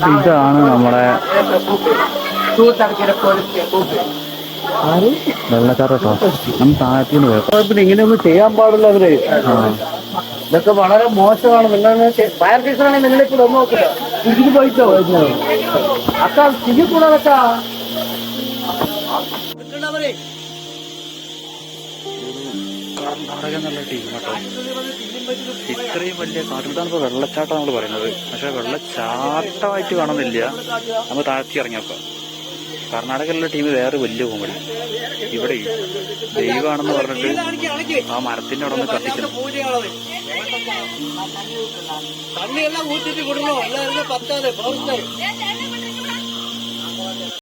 ഇതാണ് നമ്മുടെ വെള്ളച്ചാട്ടോ. നമ്മൾ താഴത്തിന് പോയപ്പോ ഇങ്ങനെയൊന്നും ചെയ്യാൻ പാടില്ല അവര്. ഇതൊക്കെ വളരെ മോശമാണ്. നിങ്ങൾ ഫയർ സ്റ്റേഷനാണെങ്കിൽ നിങ്ങളിപ്പോൾ ഒന്ന് നോക്കില്ല, ഇതിന് പോയിട്ടോ അക്ക ചെയ്യക്കൂടാതൊക്കെ. കർണാടക എന്നുള്ള ടീം കേട്ടോ. ഇത്രയും വലിയ കാട്ടിലാണ് ഇപ്പോൾ വെള്ളച്ചാട്ടം നമ്മൾ പറയുന്നത്. പക്ഷെ വെള്ളച്ചാട്ടമായിട്ട് കാണുന്നില്ല. നമ്മൾ താഴ്ത്തി ഇറങ്ങിയൊക്കെ. കർണാടകയിലുള്ള ടീം വേറെ വലിയ കോമഡി. ഇവിടെ ദൈവമാണെന്ന് പറഞ്ഞിട്ട് ആ മരത്തിന്റെ അവിടെ നിന്ന് കത്തിക്കുന്നു. தண்ணி எல்லாம் ஊத்திட்டு விடணும். எல்லாம் பத்தாது.